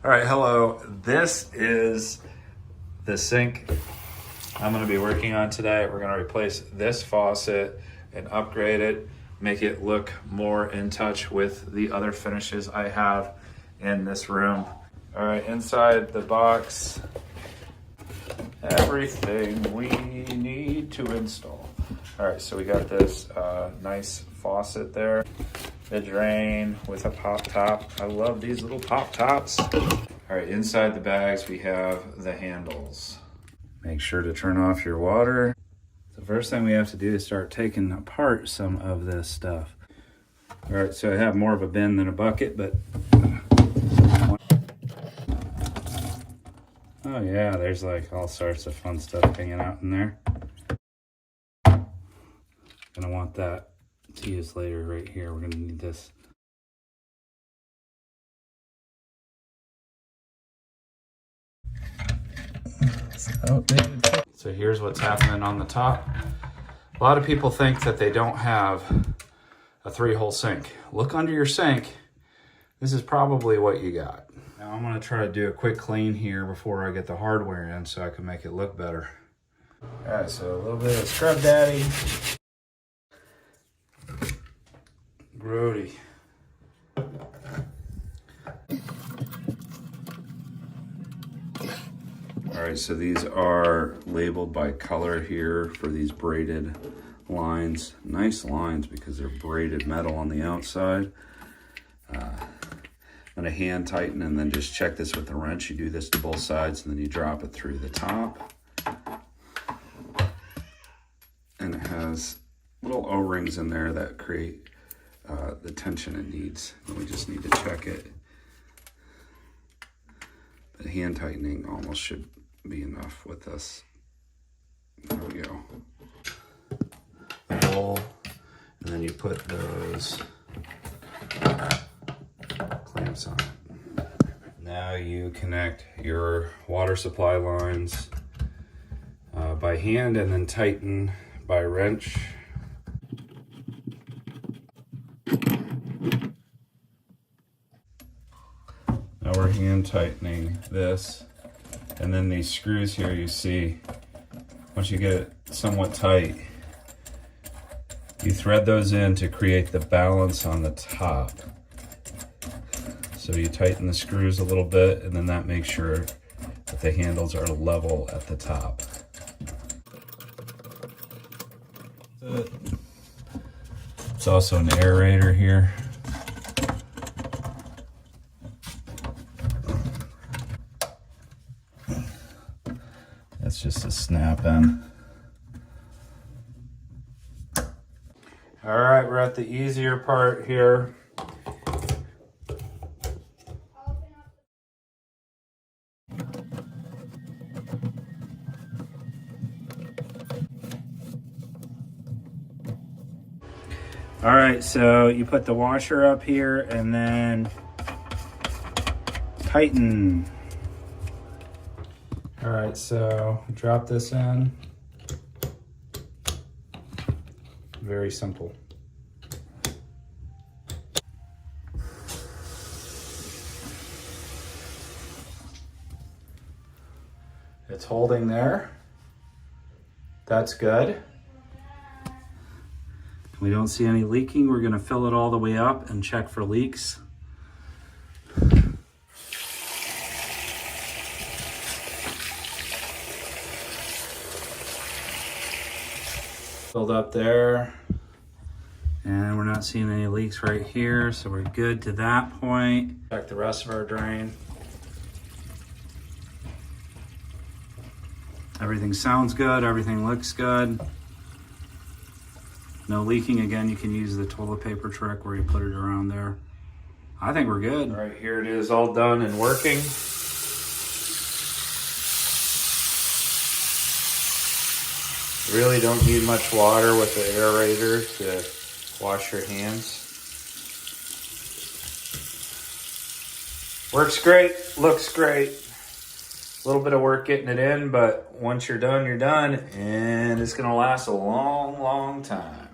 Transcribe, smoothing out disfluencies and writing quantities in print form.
All right, hello. This is the sink I'm gonna be working on today. We're gonna replace this faucet and upgrade it, make it look more in touch with the other finishes I have in this room. All right, inside the box, everything we need to install. All right, so we got this nice faucet there. The drain with a pop top. I love these little pop tops. All right, inside the bags we have the handles. Make sure to turn off your water. The first thing we have to do is start taking apart some of this stuff. All right, so I have more of a bin than a bucket, but oh yeah, there's like all sorts of fun stuff hanging out in there. Gonna want that to use later right here. We're gonna need this. So here's what's happening on the top. A lot of people think that they don't have a 3-hole sink. Look under your sink. This is probably what you got. Now I'm gonna try to do a quick clean here before I get the hardware in so I can make it look better. All right, so a little bit of Scrub Daddy. Grody. All right, so these are labeled by color here for these braided lines. Nice lines because they're braided metal on the outside. I'm gonna hand tighten and then just check this with the wrench. You do this to both sides and then you drop it through the top. And it has little O-rings in there that create the tension it needs. And we just need to check it. The hand tightening almost should be enough with this. There we go. The bowl, and then you put those clamps on it. Now you connect your water supply lines by hand and then tighten by wrench. Now we're hand tightening this, and then these screws here you see, once you get it somewhat tight, you thread those in to create the balance on the top. So you tighten the screws a little bit, and then that makes sure that the handles are level at the top. It's also an aerator here. That's just a snap in. All right, we're at the easier part here. All right, so you put the washer up here and then tighten. All right, so drop this in. Very simple. It's holding there. That's good. We don't see any leaking. We're gonna fill it all the way up and check for leaks. Filled up there. And we're not seeing any leaks right here, so we're good to that point. Check the rest of our drain. Everything sounds good, everything looks good. No leaking. Again, you can use the toilet paper trick where you put it around there. I think we're good. All right, here it is all done and working. Really don't need much water with the aerator to wash your hands. Works great, looks great. A little bit of work getting it in, but once you're done, and it's gonna last a long, long time.